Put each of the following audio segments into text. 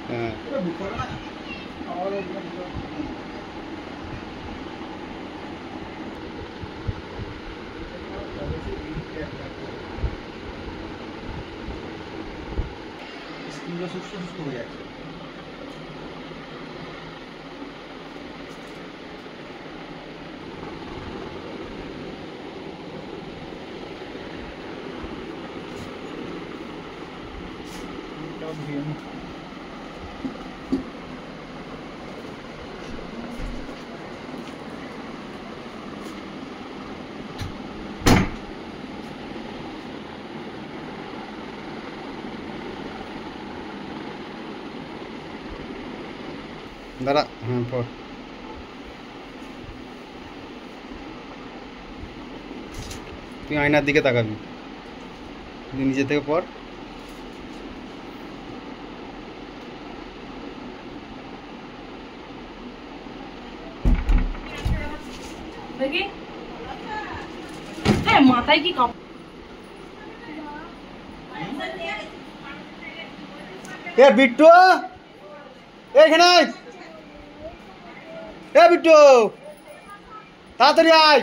হ্যাঁ সুস্থ সুস্থ হয়ে যাচ্ছে। দাঁড়া, হ্যাঁ পর। তুই আয়নার দিকে তাকাবি, তুই নিজে থেকে পর। দেখি মাথায় কি কাপ এ বিট্টু, এখানে এ বিট্টু, তাড়াতাড়ি আয়।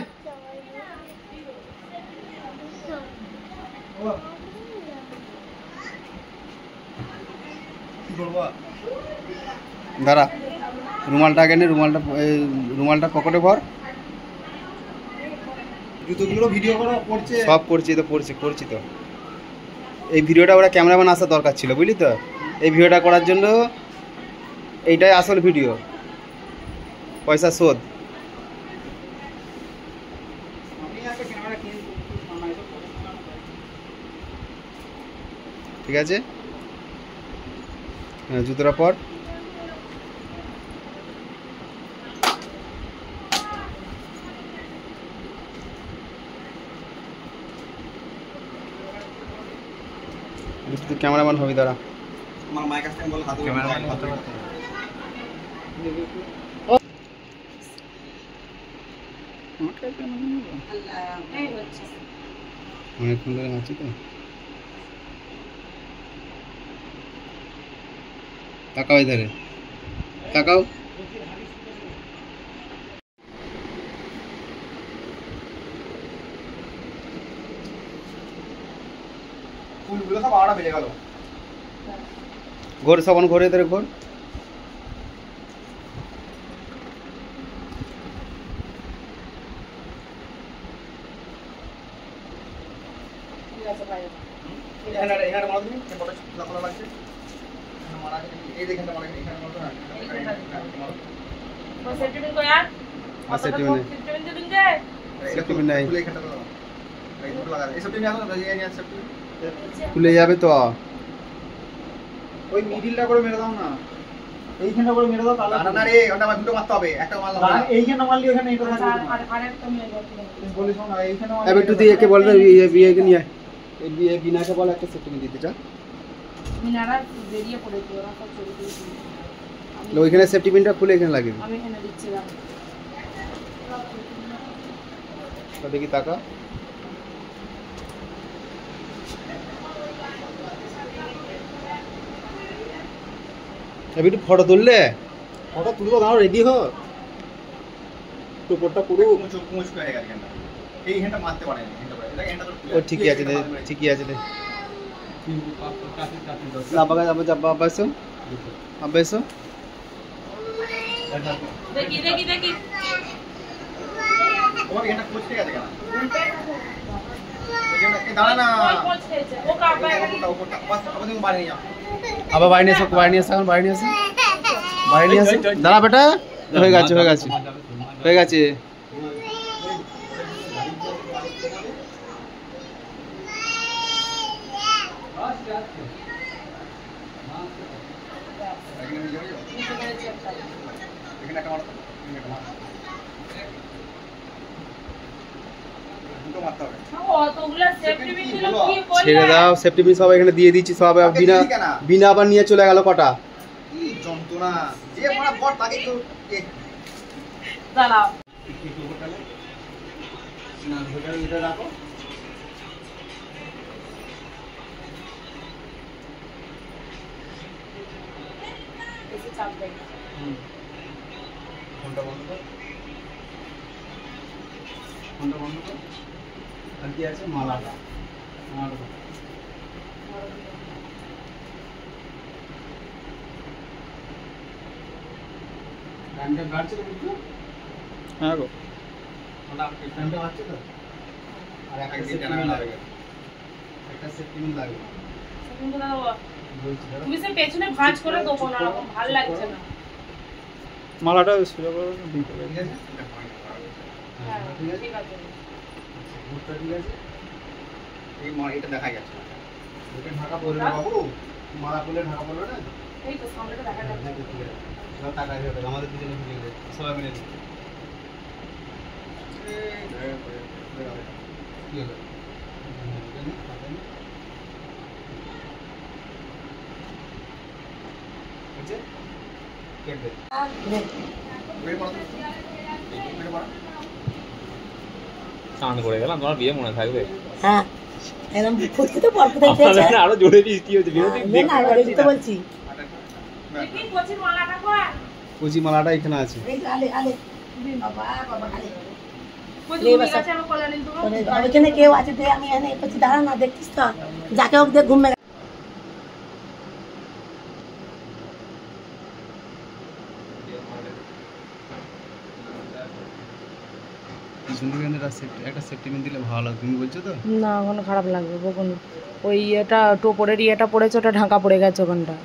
দাঁড়া, রুমালটা আগে নে, রুমালটা পকেটে ভর। জুতোগুলো ভিডিও করা পড়ছে, সব করছি তো, করছি তো। এই ভিডিওটা ওরা ক্যামেরাম্যান আসার দরকার ছিল, বুঝলি তো। এই ভিডিওটা করার জন্য এইটাই আসল ভিডিও, পয়সা শোধ। ঠিক আছে, হ্যাঁ জুতোটা পর। তুই ক্যামেরাম্যান হবি, দাঁড়া। আমার মায়ের কাছ থেকে বল হাতে ক্যামেরাম্যান হতে পারতে। অনেকক্ষণ ধরে আছি তো। তাকাও ইধারে, তাকাও। ফুলগুলো সব আড়া বেজে গেল। ঘোর, সবন ঘোরে, ইধারে ঘোর। এখানে মারা দিবি, ফটো খোলা লাগছে। এখানে মারা আছে, এই দেখেন মারা আছে, এখানে মারা আছে। বস সেটিং কো यार সেটিং নেই, সেটিং নাই, খুলে এখানটা দাও। এই দুটো লাগা, এই সেটিং এখন এই নিয়ে সেটিং খুলে যাবে তো। ওই মিডিলটা করে মেরে দাও না, এইখানটা করে মেরে দাও। তাহলে না রে, ওটা আমার দুটো মারতে হবে, একটা মারলাম না। এইখানটা মারলি ওখানে এটা থাকবে। আর একটা মেয়ে যাচ্ছে তুমি বলিস না, এইখানে মারলি। এবার তুই একে বল রে, বিয়েকে নিয়ে আয়। এই বিনাকে বল একটা সেটিং দিতে চা। মিনারা বেরিয়ে পড়েছে, ওরা সব চলে গেছে। ওইখানে সেফটি পিনটা খুলে এখানে লাগিয়ে আমি এখানে দিচ্ছিলাম। দিবি। দেখি তাকা। একটু ফটো তুললে, ফটো তুলবো, দাঁড়াও, রেডি হ। টুপরটা পুরো মুচু হয়ে গেছে এখানটা। এইখানটা মারতে পারে না, এখানটা ও ঠিকই আছে, ঠিকই আছে। আব্বাইছো দেখি তোমার এখানটা কোচ ঠিক আছে কেন? দাঁড়া না, ও কাপড় ওপরটা বাস তুমি বাড়ি নিয়ে যাও। আবার বাইরে নিয়ে এসো, বাইরে নিয়ে এসো, এখন বাইরে নিয়ে এসো, বাইরে নিয়ে এসো। দাঁড়া বেটা, হয়ে গেছে। এখানে একটা মারো, দুটো মারতে হবে। অতগুলা সেফটি পিন দিল কি বললে? ছেড়ে দাও, সেফটি পিন সব এখানে দিয়ে দিচ্ছি, সব বিনা আবার নিয়ে চলে গেল কটা। কি যন্ত্রণা, যে মারা বট তাকে তো দাঁড়াও। না এটা রাখো। চাপ দেয়। ফোনটা বন্ধ কর, ফোনটা বন্ধ কর। আর কি আছে? মালাটা, মালাটা ফ্যানটা বাড়ছে তো বুঝছো? হ্যাঁ গো ফ্যানটা বাড়ছে তো? আর একটা সেফটি লাগবে, একটা সেফটি লাগবে কিন্তু দাদা, বলছি দাদা। তুমি সে পেছনে ভাঁজ করে দেবো না, ওরকম ভালো লাগছে না। মালাটা সোজা করে দিতে হবে। ঠিক আছে? হ্যাঁ, ঠিক আছে? ঠিক আছে। বুটটা ঠিক আছে? এটা দেখা যাচ্ছে না। ওটা ঢাকা পড়বে না বাবু, মালা পড়লে ঢাকা পড়বে না। এই তো সামনেটা দেখা যাচ্ছে। ঠিক আছে, সব টাকা দিয়ে দেবে, আমাদের দুজনে মিলে দেবে, সবাই মিলে দেবে। কি হলো? হচ্ছে? কেটে দে। বের করো তো। বের করো। চান করে গেলাম, তোমার বিয়ে মনে থাকবে? হ্যাঁ একদম ফুটকি তো পর কোথায় আমাদের খেয়েছে না আরো জোরে বৃষ্টি হচ্ছে, বিরতি না এবার এই তো বলছি দেখি কচির মালাটা কর। কচি মালাটা এখানে আছে। এই তো আলে আলে বাবা বাবা আলে কচি এই উনি বাসা। গেছে, আমার কল্যাণী তো ওইখানে কেউ আছে তুই আমি এনে করছি দাঁড়া না দেখছিস তো যাকে হোক দেখ ঘুমে পিছন থেকে একটা সেফটি পিন দিলে ভালো লাগে, তুমি বলছো তো? না, ওখানে খারাপ লাগবে, বকুন ওই ইয়েটা টোপরের ইয়েটা পড়েছে, ওটা ঢাকা পড়ে গেছে ওখানটা।